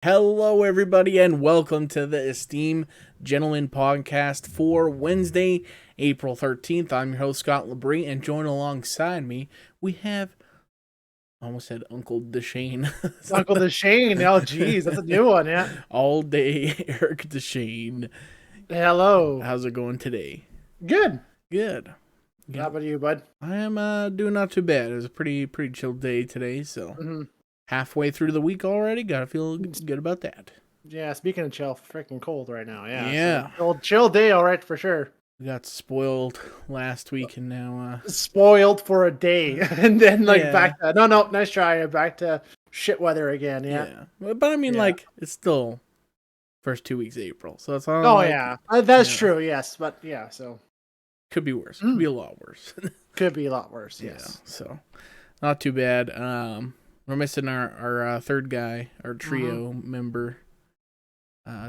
Hello, everybody, and welcome to the Esteemed Gentleman Podcast for Wednesday, April 13th. I'm your host, Scott Labrie, and joined alongside me, we have, I almost said Uncle Deshane. Uncle Deshane. Oh, geez, that's a new one, yeah. All day, Eric Deshane. Hello. How's it going today? Good. Good. How about you, bud? I am doing not too bad. It was a pretty chill day today, so halfway through the week already. Gotta feel good about that. Yeah, speaking of chill, freaking cold right now. Yeah. Yeah. So, chill day, all right, for sure. We got spoiled last week, and now Spoiled for a day, and then back to nice try. Back to shit weather again. Yeah. But I mean, it's still first 2 weeks of April, so it's all. Oh yeah, that's true. Yes, but yeah, so could be worse. Could be a lot worse. Could be a lot worse. Yes. Yeah, so not too bad. We're missing our third guy, our trio member,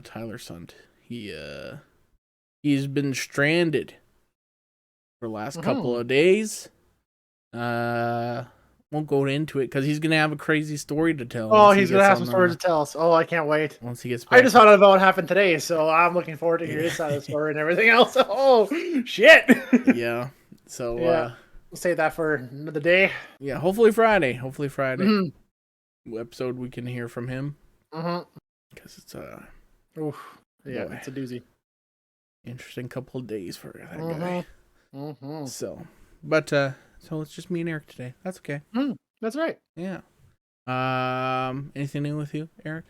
Tyler Sunt. He's been stranded for the last couple of days. Won't go into it because he's gonna have a crazy story to tell. Oh, he's gonna have some stories to tell us. Oh, I can't wait. Once he gets back. I just found out about what happened today, so I'm looking forward to hearing his side of the story and everything else. Oh, shit. Yeah. So we'll save that for another day. Yeah, hopefully Friday. Episode we can hear from him. Because it's it's a doozy. Interesting couple of days for that guy. So it's just me and Eric today. That's okay. That's right. Yeah. Anything new with you, Eric?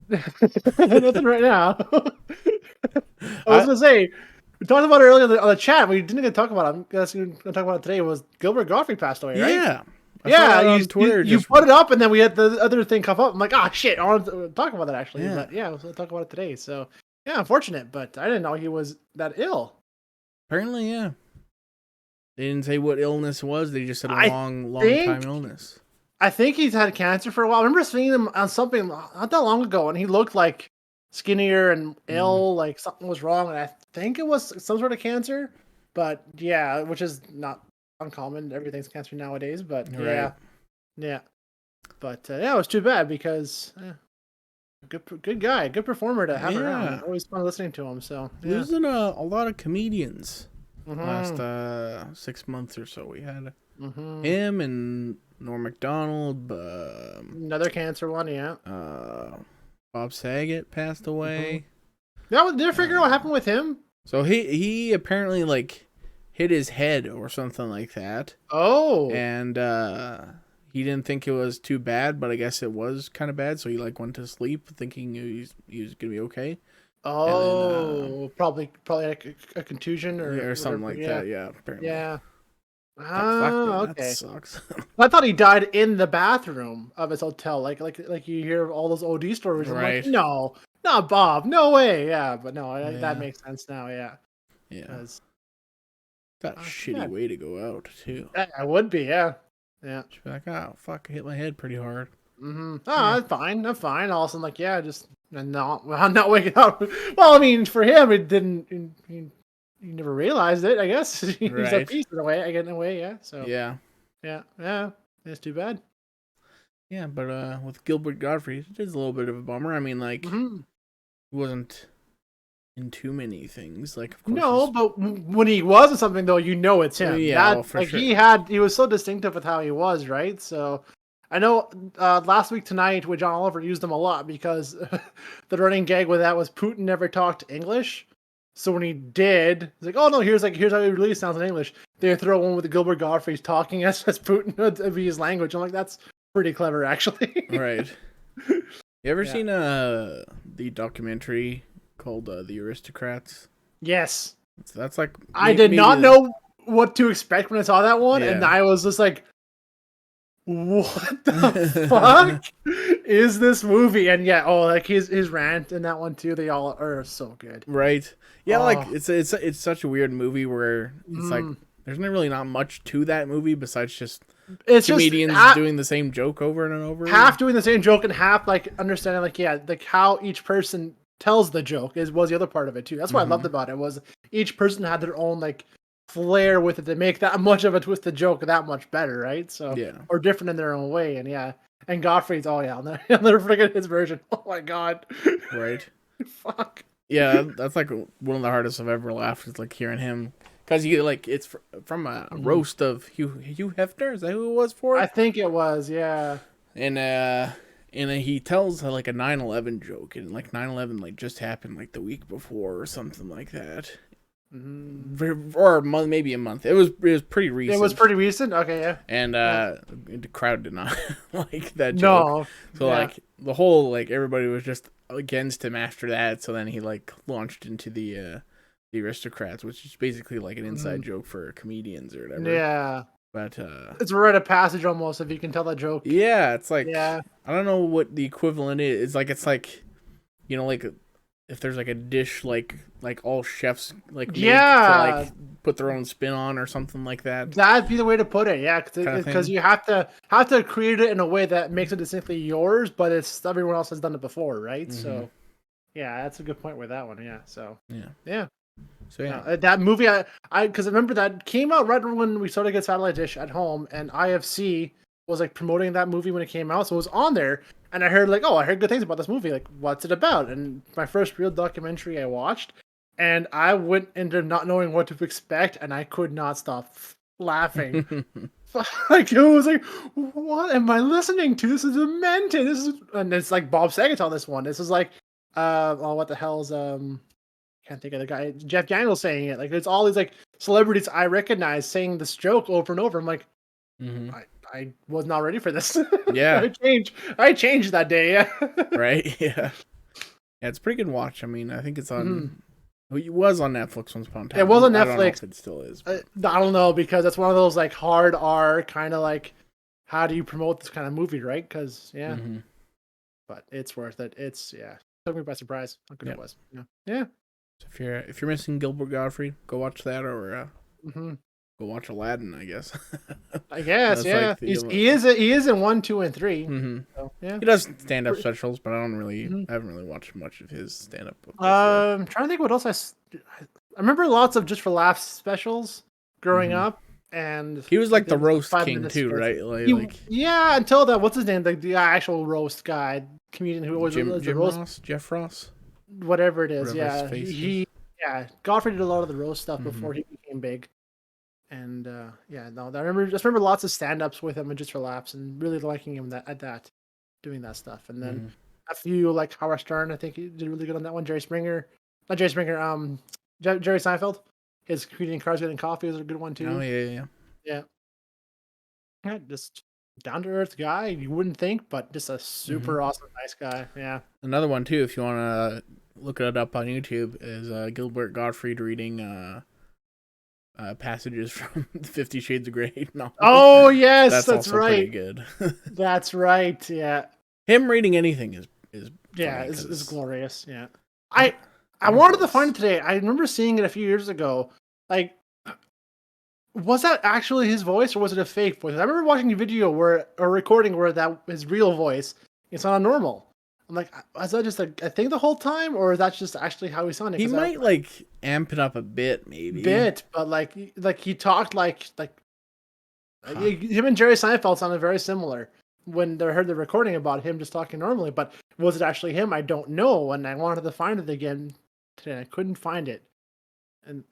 Nothing right now. I was gonna say, we talked about it earlier on the chat. We didn't get to talk about it. I guess we're gonna talk about it today. Was Gilbert Gottfried passed away, right? Yeah. On Twitter. You put it up, and then we had the other thing come up. I'm like, shit, I want to talk about that actually. Yeah. But we'll talk about it today. So yeah, unfortunate, but I didn't know he was that ill. Apparently, yeah. They didn't say what illness was. They just said a long time illness. I think he's had cancer for a while. I remember seeing him on something not that long ago, and he looked like skinnier and ill, like something was wrong. And I think it was some sort of cancer. But yeah, which is not uncommon. Everything's cancer nowadays. But yeah. But it was too bad because good guy, good performer to have around. Always fun listening to him. So losing a lot of comedians. Last 6 months or so, we had him and Norm Macdonald. Another cancer one, yeah. Bob Saget passed away. Did I figure out what happened with him? So he apparently hit his head or something like that. Oh, and he didn't think it was too bad, but I guess it was kind of bad. So he went to sleep thinking he was gonna be okay. Oh, then, probably like a contusion or something like that. Yeah, apparently. Yeah. Okay. That sucks. I thought he died in the bathroom of his hotel, like you hear all those OD stories. Right. I'm like, no, not Bob, no way. Yeah, but no, that makes sense now. Yeah. That's a shitty way to go out too. I would be. Yeah. She'd be like, oh fuck, I hit my head pretty hard. I'm fine. I'm fine. All of a sudden, I'm not waking up. Well, I mean, for him, it didn't. He never realized it. I guess he's at peace in a way. Yeah. So yeah. It's too bad. Yeah, but with Gilbert Gottfried, it is a little bit of a bummer. I mean, he wasn't in too many things. Of course. No, but when he was in something, though, it's him. Yeah, for sure. He was so distinctive with how he was, right? So. I know last week tonight with John Oliver used them a lot because the running gag with that was Putin never talked English. So when he did, it's like, oh no, here's how he really sounds in English. They throw one with the Gilbert Gottfried talking as Putin would be his language. I'm like, that's pretty clever, actually. Right. You ever seen the documentary called The Aristocrats? Yes. That's I did not know what to expect when I saw that one, and I was just like, what the fuck is this movie? And his rant in that one too, they all are so good. Right. Yeah, it's such a weird movie where it's there's really not much to that movie besides just comedians doing the same joke over and over. Half doing the same joke and half understanding how each person tells the joke was the other part of it too. That's what I loved about it, was each person had their own flair with it to make that much of a twisted joke that much better, right? So or different in their own way, and And Gottfried's, oh yeah, I'll never forget his version. Oh my god. Right. Fuck. Yeah, that's like one of the hardest I've ever laughed is like hearing him because he like it's from a Mhm. roast of Hugh Hefner. Is that who it was for I it? think it was, yeah. And he tells like a 9/11 joke, and like 9/11 like just happened like the week before or something like that, Mhm. or maybe a month. It was pretty It was recent, pretty recent. Okay, yeah. and Yeah. the crowd did not like that joke. No. So Yeah. like the whole like everybody was just against him after that. So then he like launched into the aristocrats, which is basically like an inside Mhm. joke for comedians or whatever. Yeah. But It's a rite of passage almost if you can tell that joke. yeah, it's like Yeah. I don't know what the equivalent is. It's like like if there's like a dish like all chefs like make to Yeah. like put their own spin on or something like that That'd be the way to put it. Yeah, kind of because thing. you have to create it in a way that makes it distinctly yours, but it's everyone else has done it before, right? Hmm. So yeah, that's a good point with that one. Yeah. So Yeah. yeah. So No, yeah. that movie, because I remember that came out right when we started to get satellite dish at home, and IFC was like promoting that movie when it came out, so it was on there, and I heard like, oh, I heard good things about this movie. Like, what's it about? And my first real documentary I watched, and I went into not knowing what to expect, and I could not stop laughing. Like it was like, what am I listening to? This is demented. And it's like Bob Saget on this one. This is like, oh, what the hell's can't think of the guy, Jeff Daniels saying it. Like, there's all these like celebrities I recognize saying this joke over and over. I'm like, Hmm. I was not ready for this. Yeah. I changed that day. Yeah. Right. Yeah. Yeah. It's a pretty good watch. I mean, I think it's Mhm. on. Well, it was on Netflix once upon a It time. was on I don't know Netflix. if it still is. I But. don't know because that's one of those like hard R kind of like, how do you promote this kind of movie, right? Because yeah, Hmm. but it's worth it. It's yeah, took me by surprise how good Yeah. it was. Yeah, yeah. So if you're missing Gilbert Gottfried, go watch that or Hmm. go watch Aladdin. I guess. I guess That's yeah. like the. He is in 1, 2, and 3. Hmm. So yeah. He does stand up specials, but Mhm. I haven't really watched much of his stand up before. Trying to think what else I remember lots of just for laughs specials growing Hmm. up, and He was like like the there was roast 5 king minutes too, worth. right? He yeah, until that what's his name the actual roast guy comedian who always was the Jim roast Ross, Jeff Ross, whatever it is. whatever his Yeah, face is. he yeah Godfrey did a lot of the roast stuff Hmm. before he became big, and yeah no I just remember lots of stand ups with him and just for laughs and really liking him that at that doing that stuff, and then Hmm. a few like Howard Stern I think he did really good on that one. Jerry Springer, not Jerry Springer, Jerry Seinfeld. His comedian Cars Getting Coffee is a good one Oh too. yeah, yeah. Yeah. Yeah, just down to earth guy. You wouldn't think, but just a Hmm. super awesome, nice guy. Yeah. Another one too, if you want to look it up on YouTube, is Gilbert Gottfried reading passages from the 50 Shades of Grey novel. Oh yes, That's that's also pretty right. good. That's right. Yeah. Him reading anything is Yeah, funny it's because glorious. Yeah. I I I what wanted to find voice? it today. I remember seeing it a few years ago. Like, was that actually his voice or was it a fake voice? I remember watching a video where or recording where that his real voice. It's not normal. I'm like, is that just a thing the whole time, or is that just actually how he sounded? He Because I might like amp it up a bit, maybe. bit, but like he talked like Huh. him and Jerry Seinfeld sounded very similar when they heard the recording about him just talking normally. But was it actually him? I don't know, and I wanted to find it again today. I couldn't find it,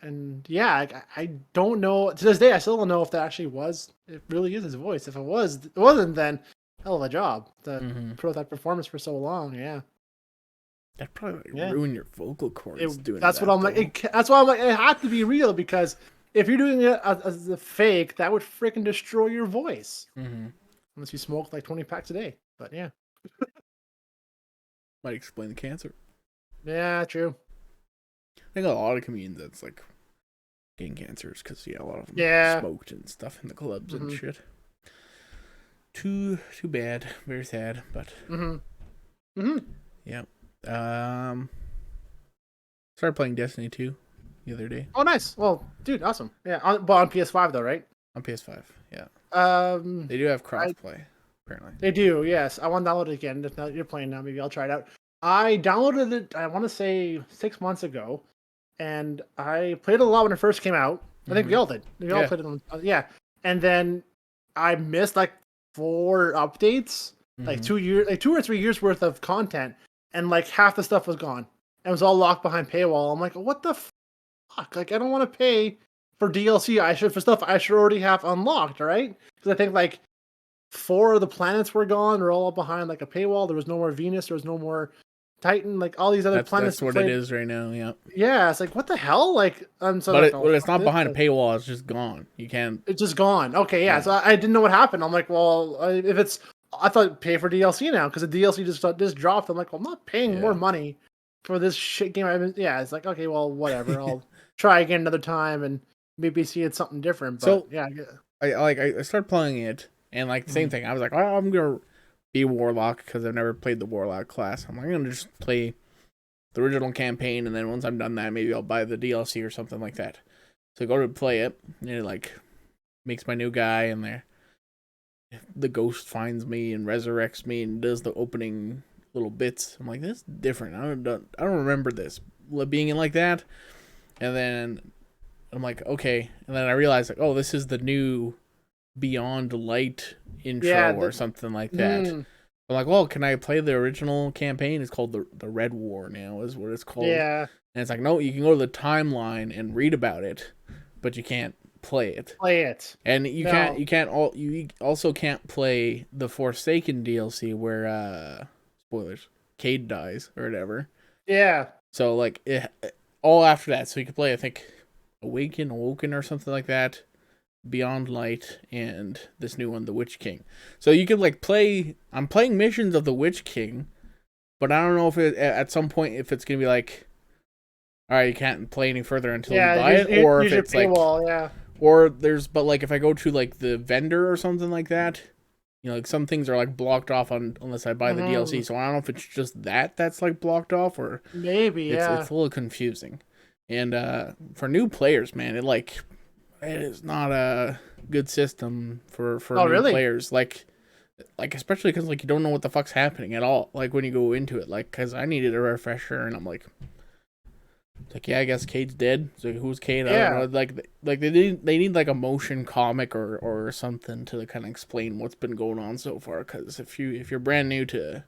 and yeah, I don't know to this day. I still don't know if that actually was. It really is his voice. If it wasn't, then hell of a job to Hmm. put out that performance for so long. Yeah, That'd probably like, yeah. ruin your vocal cords doing That's what that I'm like. though. That's why I'm like. It had to be real because if you're doing it as a fake, that would freaking destroy your voice. Hmm. Unless you smoke like 20 packs a day. But yeah. Might explain the cancer. Yeah, true. I think a lot of comedians that's like getting cancers because yeah, a lot of them Yeah. smoked and stuff in the clubs and Mhm. shit. Too bad, very sad, but Mhm. Mhm. yeah. Um, started playing Destiny 2 the other day Oh, nice. Well, dude, awesome. Yeah, but on PS5 though, right? on PS5. Yeah, Um, they do have I crossplay apparently. they do. Yes, I want to download it again. If not, you're playing now. Maybe I'll try it out. I downloaded it. I want to say 6 months ago, and I played it a lot when it first came out. I think we Hmm. all did. We all Yeah. played it on. Yeah, and then I missed like 4 updates. like Mm-hmm. 2 years, like 2 or 3 years worth of content, and like half the stuff was gone. It was all locked behind paywall. I'm like, what the fuck? Like, I don't want to pay for DLC. For stuff I should already have unlocked, right? Because I think like 4 of the planets were gone. They're all behind like a paywall. There was no more Venus. There was no more Titan. Like all these other planets That's to what it play. is right now. Yeah. Yeah, it's like what the hell? Like I'm so But like, oh it's fuck not this. behind a paywall. It's just gone. You can't. It's just gone. Okay, yeah. Yeah. So I didn't know what happened. I'm like, well, if it's, I thought pay for DLC now because the DLC just dropped. I'm like, well, I'm not paying more Yeah. money for this shit game. Yeah, it's like okay, well, whatever. I'll try again another time and maybe see it's something different. But So yeah, I started playing it, and like same thing. I was like, oh, I'm gonna be Warlock because I've never played the Warlock class. I'm like, I'm gonna just play the original campaign, and then once I'm done that, maybe I'll buy the DLC or something like that. So I go to play it, and it like makes my new guy, and there the ghost finds me and resurrects me and does the opening little bits. I'm like, this is different. I don't remember this being in like that. And then I'm like, okay. And then I realized like, oh, this is the new Beyond Light intro yeah, or something like that. I'm like, well, can I play the original campaign? It's called the Red War now, is what it's called. yeah, And it's like, no, you can go to the timeline and read about it, but you can't play it. play it. And No, you also can't play the Forsaken DLC where spoilers, Cade dies or whatever. yeah, So like all after that, so you can play I think Awoken or something like that, Beyond Light, and this new one, The Witch King. So you could like play. I'm playing missions of The Witch King, but I don't know if at some point if it's gonna be like, all right, you can't play any further until you buy it, or if use your it's like, paywall. Yeah, or there's but like if I go to like the vendor or something like that, you know, like some things are like blocked off unless I buy the DLC. So I don't know if it's just that's like blocked off or maybe. it's Yeah, a little confusing. And for new players, man, it is not a good system for oh new really? players. Like especially because like you don't know what the fuck's happening at all. Like when you go into it, like because I needed a refresher, and I'm like yeah, I guess Cade's dead. So who's Cade? I don't Yeah. know. Like they need like a motion comic or something to kind of explain what's been going on so far. Because if you're brand new to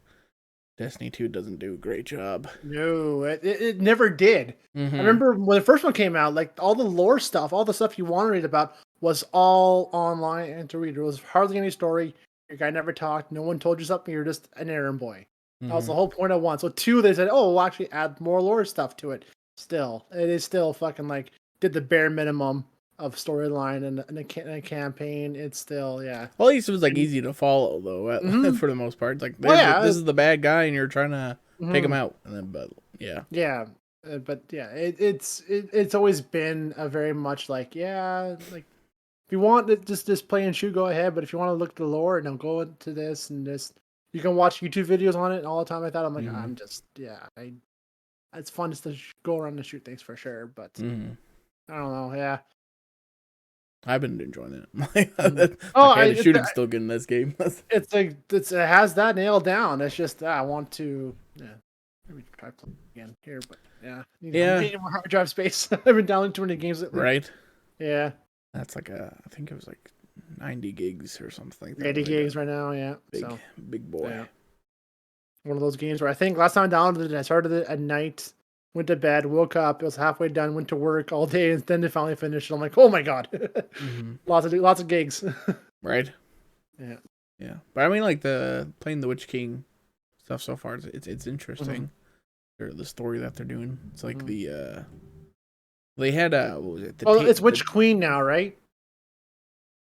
Destiny 2, doesn't do a great job. No, it never did. I Mm-hmm. remember when the first one came out, like all the lore stuff, all the stuff you want to read about was all online and to read. There was hardly any story. Your guy never talked. No one told you something. You're just an errand boy. That was Mm-hmm. the whole point of 1. So 2, they said, oh, we'll actually add more lore stuff to it. Still, it is still fucking like did the bare minimum of storyline and a campaign. It's still, yeah. Well, at least it was like And, easy to follow though. mhm. For the most part, it's like Well, yeah. this is the bad guy, and you're trying to take him Mhm. out, and then but yeah. Yeah, but yeah, it's always been a very much like yeah, like if you want to just play and shoot, go ahead. But if you want to look at the lore, now go into this and this. You can watch YouTube videos on it. And all the time I thought I'm like Mm-hmm. I'm just it's fun just to go around and shoot things for sure. But Mm-hmm. I don't know. Yeah. I've been enjoying it. Mhm. Oh, Okay, the shooting's still good in this game. it's like it has that nailed down. It's just I want to maybe try playing again here, but yeah, Yeah. need more hard drive space. I've been downloading too many games lately. Right. Yeah. That's like I think it was like 90 gigs or something like that. 80 gigs right now, yeah. Big boy. Yeah. One of those games where I think last time I downloaded it, I started it at night, went to bed, woke up, it was halfway done, went to work all day, and then it finally finished. And I'm like, oh my god, Mm-hmm. lots of gigs. Right. Yeah. Yeah, but I mean, like playing the Witch King stuff so far, it's interesting. Or the story that they're doing. It's like they had what was it? It's Witch Queen now, right?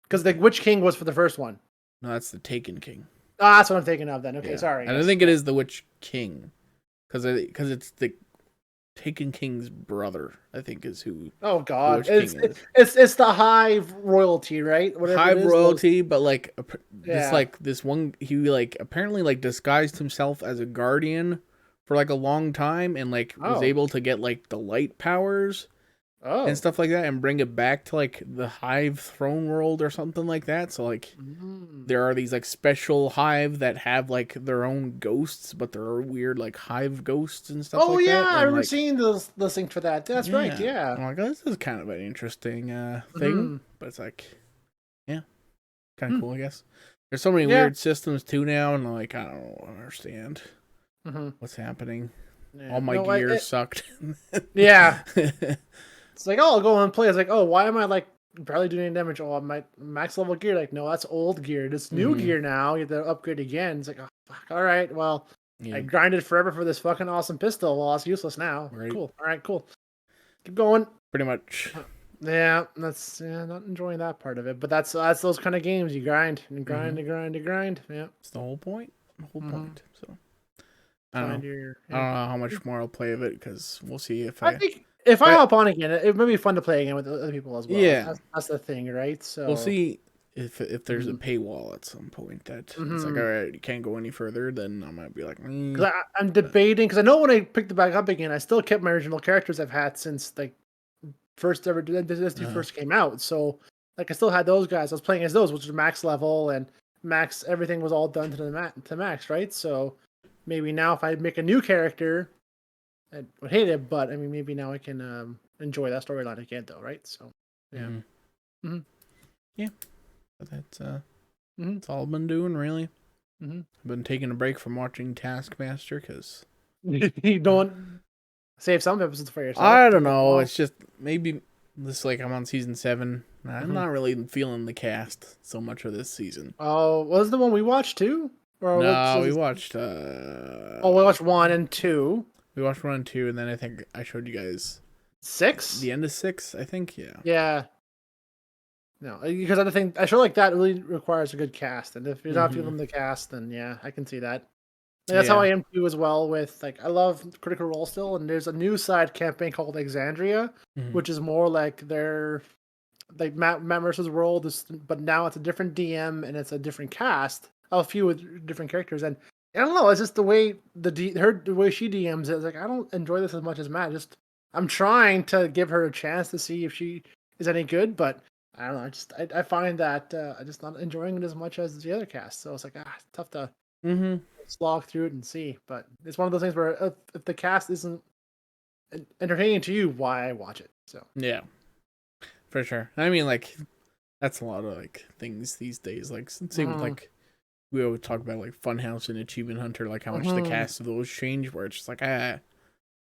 Because the Witch King was for the first one. No, that's the Taken King. Ah, that's what I'm thinking of then. Okay, Yeah. sorry. And I think it is the Witch King, because it's the Taken King's brother. I think is who. Oh god, the Witch King is. it's the Hive royalty, right? Whatever Hive it is, royalty, but like Yeah. this one, he like apparently like disguised himself as a guardian for like a long time, and like was Oh. able to get like the light powers and stuff like that, and bring it back to like the Hive throne world or something like that. So like there are these like special Hive that have like their own ghosts, but there are weird like Hive ghosts and stuff. Oh like yeah, that. I And, remember like, seeing those things for that. That's right. Yeah. I'm like, oh, this is kind of an interesting thing, but it's like, yeah, kind of cool, I guess. There's so many Yeah. weird systems too now, and like I don't understand Mm-hmm. what's happening. Yeah. All my No, gear sucked. yeah. It's like, oh, I'll go and play. It's like, oh, why am I like barely doing any damage? Oh, my max level gear. Like, no, that's old gear. This new Mm-hmm. gear now. You have to upgrade again. It's like, oh, fuck. All right. Well, I Yeah, grinded forever for this fucking awesome pistol. Well, it's useless now. right. Cool. All right, cool. Keep going. Pretty much. Yeah, that's not enjoying that part of it. But that's those kind of games. You grind and grind Mm-hmm. and grind and grind. Yeah. It's the whole point. The whole point. So I don't know. Find your. I don't Yeah. know how much more I'll play of it because we'll see if I I. think if I But hop on again, it may be fun to play again with other people as well. yeah, That's the thing, right? we'll So. see if there's a Mhm. paywall at some point that it's like, Mhm. all right, you can't go any further. Then I might be like, Because I'm debating, because I know when I picked it back up again, I still kept my original characters I've had since like first ever this uh, first came out. So like I still had those guys. I was playing as those, which was max level and max. Everything was all done to the to max, right? So maybe now if I make a new character, I would hate it, but I mean maybe now I can enjoy that storyline again, though, right? So yeah. mm-hmm. Mm-hmm. Yeah, but that's Mm-hmm. that's all I've been doing really. Mm-hmm. I've been taking a break from watching Taskmaster because You don't save some episodes for yourself. I To don't watch know. all. It's just maybe this like I'm on season 7. I'm Mhm. not really feeling the cast so much of this season. Oh, was the one we watched too? Or what's No, was it? Oh, we watched 1 and 2. we watched 1 and 2, and then I think I showed you guys 6? the end of 6. I think Yeah. No, because I think a show like that really requires a good cast, and if you're not Mm-hmm. feeling the cast, then yeah, I can see that. Like, that's how Yeah. I am too as well with like I love Critical Role still, and there's a new side campaign called Exandria, Mm-hmm. which is more like their like Matt Mercer's world is, but now it's a different DM and it's a different cast, a few with different characters, and I don't know, it's just the way the way she DMs it. It's like I don't enjoy this as much as Matt. Just I'm trying to give her a chance to see if she is any good, but I don't know. I find that I'm just not enjoying it as much as the other cast. So it's like it's tough to Mm-hmm. slog through it and see. But it's one of those things where if the cast isn't entertaining to you, why watch it? So. Yeah, for sure. I mean, like that's a lot of like things these days. Like same with Mhm. like we always talk about like Funhouse and Achievement Hunter, like how much the Mhm. cast of those change. Where it's just like I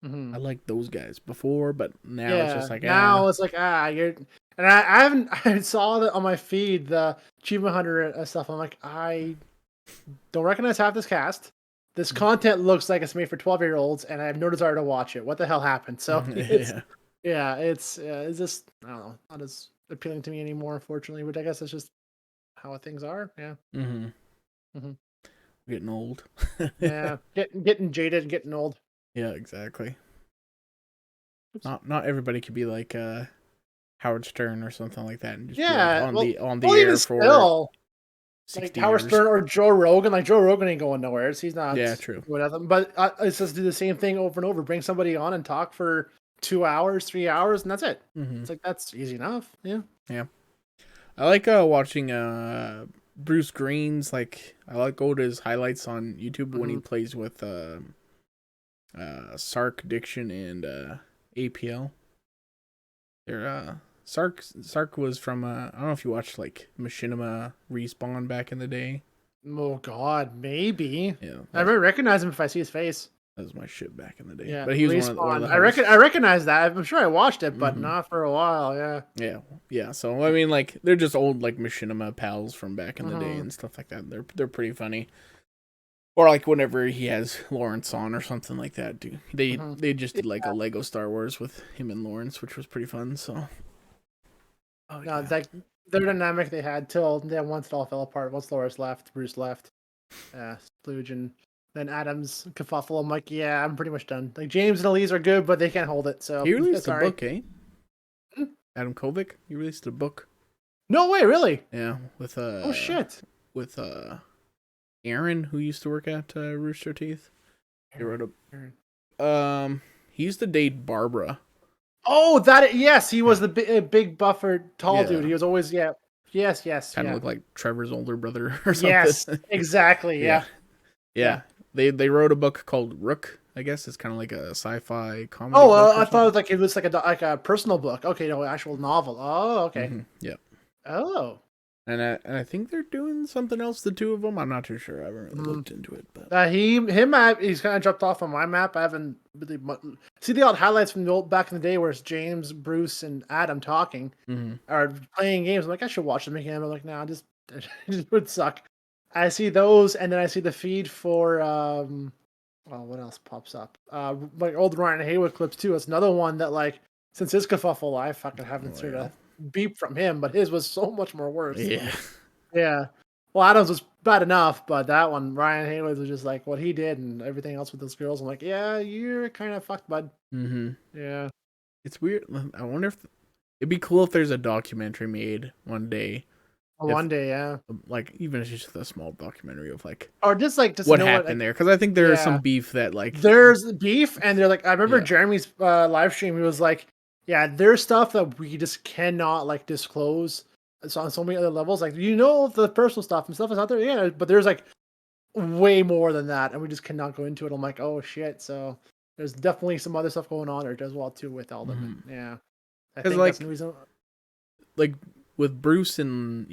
Mhm. liked those guys before, but now it's Yeah, just like now it's like, you're and I haven't I saw that on my feed, the Achievement Hunter stuff. I'm like, I don't recognize half this cast. This content looks like it's made for 12-year-olds, and I have no desire to watch it. What the hell happened? So it's yeah. yeah, it's just I don't know, not as appealing to me anymore, unfortunately. But I guess it's just how things are. Yeah, Mm-hmm. hmm Getting old. yeah, getting jaded, and getting old. Yeah, exactly. Oops. Not everybody could be like Howard Stern or something like that and just be like Yeah, on the well, even air for still. Like 60 Howard years. Stern or Joe Rogan. Like Joe Rogan ain't going nowhere. He's not Yeah, true. doing nothing. But it's just do the same thing over and over. Bring somebody on and talk for 2 hours, 3 hours, and that's it. Mm-hmm. It's like that's easy enough. Yeah. Yeah. I like watching Bruce Green's like I like go to his highlights on YouTube when he Mhm. plays with Sark Diction and APL. They're Sark was from I don't know if you watched like Machinima Respawn back in the day. Oh God, maybe. Yeah, I might recognize him if I see his face. that was my shit back in the day. Yeah, But he was one of respawn. the I hosts. recognize that. I'm sure I watched it, but Mm-hmm. not for a while. Yeah. Yeah, yeah. So I mean, like they're just old like Machinima pals from back in the day Mhm. and stuff like that. They're pretty funny. Or like whenever he has Lawrence on or something like that, dude. Mhm. They just did like a Lego Star Wars with him and Lawrence, which was pretty fun. So oh No, yeah, it's like their dynamic they had till then once it all fell apart. Once Loris left, Bruce left. Splooge and then Adams kerfuffle. I'm like, yeah, I'm pretty much done. Like James and Elise are good, but they can't hold it. So he released a sorry. book, eh? Adam Kovic. He released a book. No way, really? Yeah, with Oh shit. with Aaron, who used to work at Rooster Teeth. He wrote Aaron. a he used to date Barbara. Oh, yes, he was the big buffer, tall Yeah. dude. He was always yes, Kind of yeah, looked like Trevor's older brother or yes, something. exactly, Yeah. yeah. Yeah. They wrote a book called Rook. I guess it's kind of like a sci-fi comedy Oh, book or I thought something. it was like a personal book. Okay, no, actual novel. Oh, okay. Yeah. Oh, And I think they're doing something else, the two of them. I'm not too sure. I haven't really looked into it. But He's kind of dropped off on my map. I haven't really see the old highlights from the old back in the day where it's James, Bruce, and Adam talking or playing games. I'm like, I should watch them again. I'm like, nah, just it just would suck. I see those, and then I see the feed for well, what else pops up? Like old Ryan Haywood clips too. It's another one that like since his kerfuffle, I fucking haven't heard a beep from him, but his was so much more worse. yeah. Yeah. Well, Adams was bad enough, but that one, Ryan Haywood, was just like what he did and everything else with those girls. I'm like, yeah, you're kind of fucked, bud. Yeah. It's weird. I wonder if it'd be cool if there's a documentary made one day. One day, yeah. Like even if it's just a small documentary of like or just what happened there, because I think there's some beef that like there's beef, and they're like, I remember Jeremy's live stream. He was like, yeah, there's stuff that we just cannot like disclose. It's on so many other levels. Like, the personal stuff and stuff is out there. Yeah, but there's like way more than that, and we just cannot go into it. I'm like, oh shit. So there's definitely some other stuff going on there as well too with all of it. Yeah, I think like, that's the reason. Like with Bruce and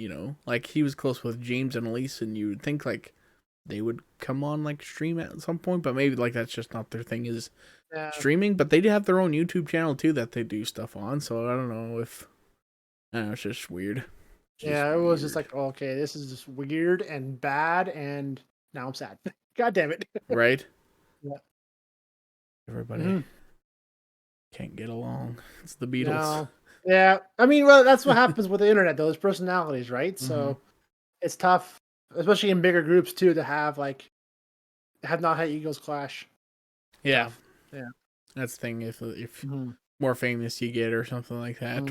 like he was close with James and Elise, and you would think like they would come on like stream at some point, but maybe like that's just not their thing is streaming. But they do have their own YouTube channel too that they do stuff on. So I don't know if it's just weird. It was just like, okay, this is just weird and bad, and now I'm sad. God damn it. Right? Yeah. Everybody can't get along. It's the Beatles. No. Yeah. I mean, well, that's what happens with the internet, though. There's personalities, right? So it's tough, especially in bigger groups, too, to have not had egos clash. Yeah. Yeah. That's the thing. If more famous you get or something like that,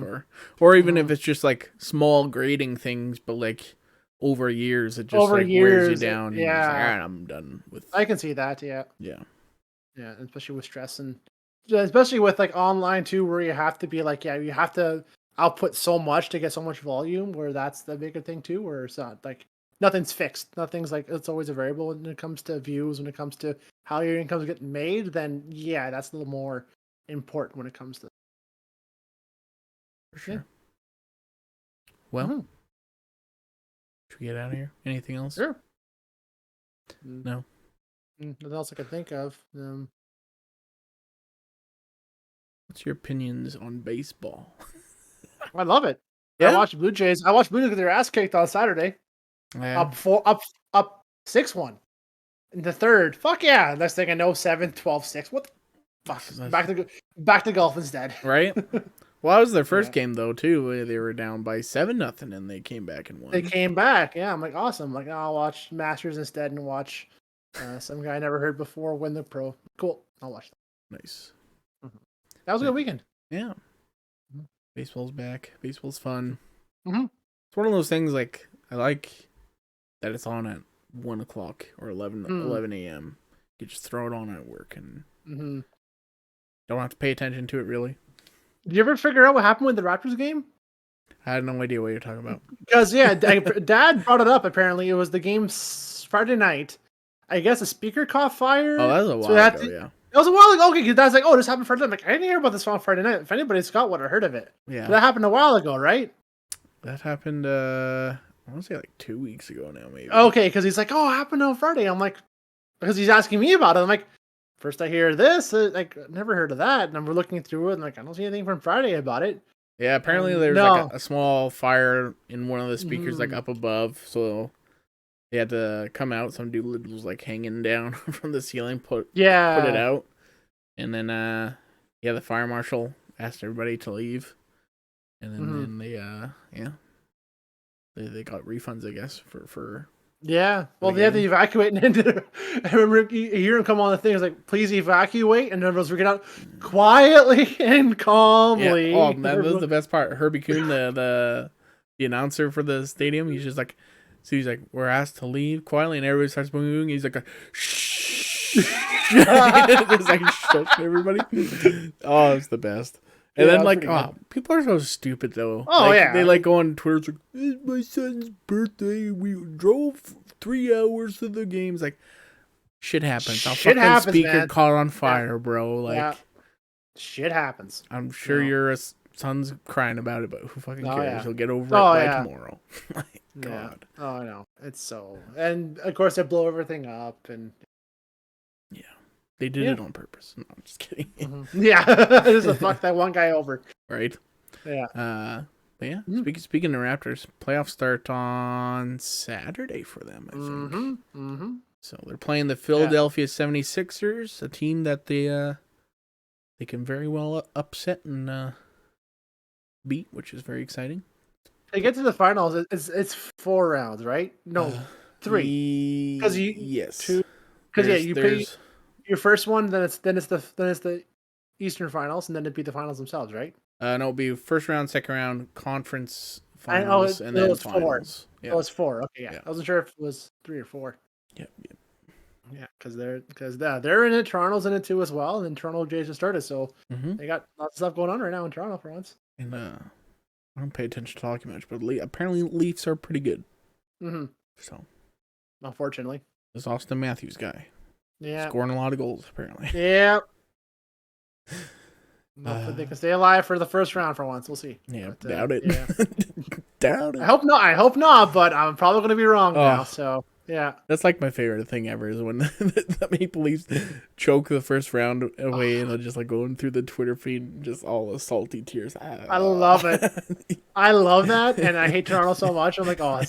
or even if it's just like small grading things, but like over years it just wears you down. Yeah, like, all right, I'm done with. I can see that. Yeah, yeah, especially with stress and especially with like online too, where you have to be like, you have to output so much to get so much volume. Where that's the bigger thing too, where it's not like nothing's fixed. Nothing's like it's always a variable when it comes to views. When it comes to how your income's getting made, then that's a little more important when it comes to. For sure. Well, should we get out of here? Anything else? Sure. No. Nothing else I can think of. What's your opinions on baseball? I love it. Yeah? I watched Blue Jays. I watched Blue Jays get their ass kicked on Saturday. Yeah. Up 6-1 in the third. Fuck yeah! Next thing I know, 7-12-6. What the fuck? Back to golf instead. Right. Well, that was their first game though too. They were down by 7-0, and they came back and won. They came back. Yeah, I'm like awesome. Like I'll watch Masters instead and watch some guy I never heard before win the pro. Cool. I'll watch that. Nice. That was a good weekend. Yeah. Baseball's back. Baseball's fun. It's one of those things like I like that it's on at 1 o'clock or 11 a.m. You just throw it on at work and don't have to pay attention to it really. Did you ever figure out what happened with the Raptors game? I had no idea what you're talking about. Because Dad brought it up. Apparently, it was the game Friday night. I guess a speaker caught fire. Oh, that was a while ago. Yeah, it was a while ago. Okay, because Dad's like, "Oh, this happened Friday night." I'm like, I didn't hear about this on Friday night. If anybody's got one or heard of it, yeah, that happened a while ago, right? That happened. I want to say like 2 weeks ago now, maybe. Okay, because he's like, "Oh, it happened on Friday." I'm like, because he's asking me about it. I'm like, first I hear this, like never heard of that, and we're looking through it, and like I don't see anything from Friday about it. Yeah, apparently there's like a small fire in one of the speakers, like up above, so they had to come out. Some dude was like hanging down from the ceiling, put it out, and then the fire marshal asked everybody to leave, and then they got refunds, I guess, for. Yeah, well, they had to evacuate, and I remember you hear him come on the thing. It's like, "Please evacuate," and everyone's freaking out quietly and calmly. Yeah. Oh, that was the best part. Herbie Kuhn, the announcer for the stadium, he's just like, so he's like, "We're asked to leave quietly," and everybody starts moving. He's like, "Shh!" Just like shut everybody. Oh, it's the best. And then like, people are so stupid though. Oh like, they like go on Twitter. It's like, it's my son's birthday. We drove 3 hours to the games. Like, shit happens. Shit happens, speaker man. caught on fire, bro. Like, shit happens. I'm sure you're son's crying about it, but who fucking Oh, cares? yeah. He'll get over it Oh, by yeah. tomorrow. My Yeah. God. Oh, I know. It's so, and of course they blow everything up, and Yeah. They did it on purpose. No, I'm just kidding. Yeah, just to fuck that one guy over. Right. Yeah. But yeah, speaking of Raptors, playoffs start on Saturday for them, I think. So they're playing the Philadelphia 76ers, a team that they can very well upset and beat, which is very exciting. They get to the finals. It's 4 rounds, right? No, 3. Because yes, you play your first one, then it's the Eastern Finals, and then it'd be the finals themselves, right? No, it'll be first round, second round, conference finals, and then finals. 4. Yeah, it was 4. Okay, yeah. Yeah. I wasn't sure if it was 3 or 4. Yep. Yeah, because they're in it. Toronto's in it too as well, and then Toronto Jays just started, so they got lots of stuff going on right now in Toronto for once. And I don't pay attention to hockey much, but apparently Leafs are pretty good. So, unfortunately, this Austin Matthews guy, scoring a lot of goals apparently. Yeah. Hopefully they can stay alive for the first round for once. We'll see. Yeah, doubt it. Yeah. Doubt it. I hope not, but I'm probably going to be wrong now. So yeah, that's like my favorite thing ever is when the Maple Leafs choke the first round away and they're just like going through the Twitter feed, and just all the salty tears. I love it. I love that, and I hate Toronto so much. I'm like, I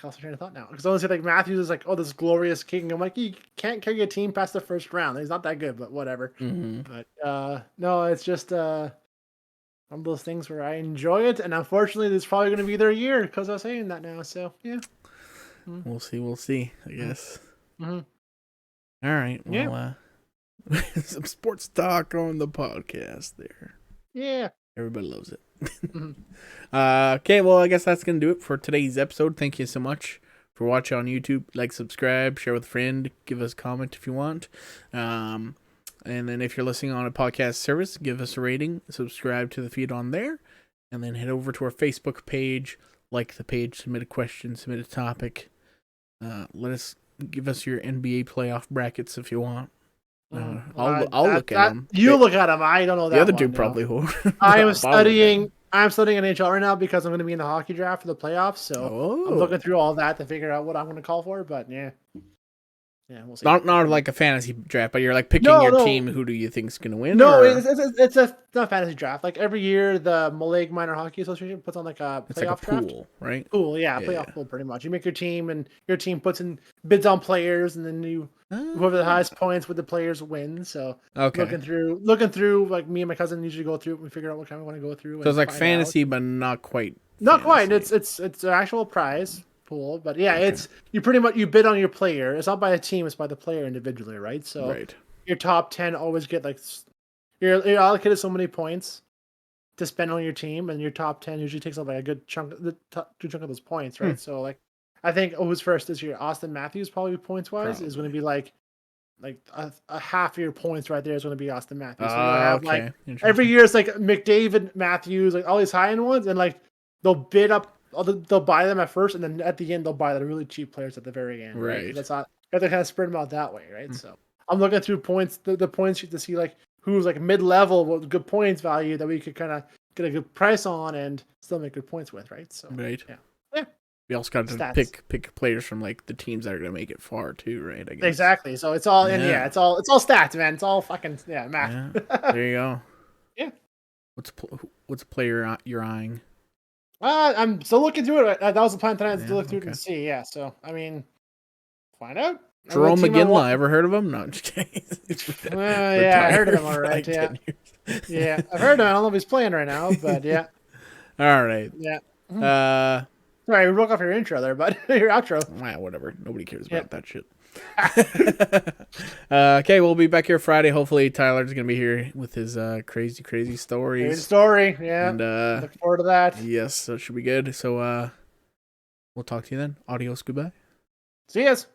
lost my train of thought now. Because I was like Matthews is like, this glorious king. I'm like, you can't carry a team past the first round. He's not that good, but whatever. But no, it's just one of those things where I enjoy it, and unfortunately, this is probably going to be their year because I'm saying that now. So yeah, we'll see. I guess. All right. Well, some sports talk on the podcast there. Yeah. Everybody loves it. Okay, well, I guess that's going to do it for today's episode. Thank you so much for watching on YouTube. Like, subscribe, share with a friend, give us a comment if you want. And then if you're listening on a podcast service, give us a rating, subscribe to the feed on there, and then head over to our Facebook page, like the page, submit a question, submit a topic. Give us your NBA playoff brackets if you want. I'll look at them. You look at them. I don't know that. The other dude probably will. I'm studying NHL right now because I'm going to be in the hockey draft for the playoffs. So I'm looking through all that to figure out what I'm going to call for. But yeah, we'll see. Not like a fantasy draft, but you're like picking your team. Who do you think's going to win? No, it's a fantasy draft. Like every year, the Malaysia Minor Hockey Association puts on like a playoff draft. Pool, right? Pool, playoff pool, pretty much. You make your team, and your team puts in bids on players, and then whoever the highest points with the players wins. So looking through, like me and my cousin usually go through and we figure out what kind we want to go through. So it's like fantasy, but not quite. Not quite. It's an actual prize pool, but it's you pretty much you bid on your player. It's not by the team; it's by the player individually, right? So your top 10 always get like you're allocated so many points to spend on your team, and your top 10 usually takes up like a good chunk of those points, right? So like I think who's first this year? Austin Matthews probably points wise is going to be like a half of your points right there is going to be Austin Matthews. So have like every year it's like McDavid, Matthews, like all these high end ones, and like they'll bid up. They'll buy them at first, and then at the end they'll buy the really cheap players at the very end. Right. That's not. You have to kind of spread them out that way, right? So I'm looking through points, the points sheet to see like who's like mid level with good points value that we could kind of get a good price on and still make good points with, right? So yeah. We also got to pick players from like the teams that are going to make it far too, right? I guess. Exactly. So it's all it's all stats, man. It's all fucking math. Yeah. There you go. Yeah. What's a player you're eyeing? I'm still looking through it. That was the plan tonight to look through it and see. Yeah. So I mean, find out. Jerome McGinley, ever heard of him? No, I'm just kidding. I heard of him alright. Yeah, I've heard of him. I don't know if he's playing right now, but yeah. All right. Yeah. Sorry, we broke off your intro there, but your outro. Whatever. Nobody cares about that shit. Okay, we'll be back here Friday. Hopefully, Tyler's gonna be here with his crazy stories. Crazy story, yeah. And look forward to that. Yes, so it should be good. So we'll talk to you then. Adios, goodbye. See yas.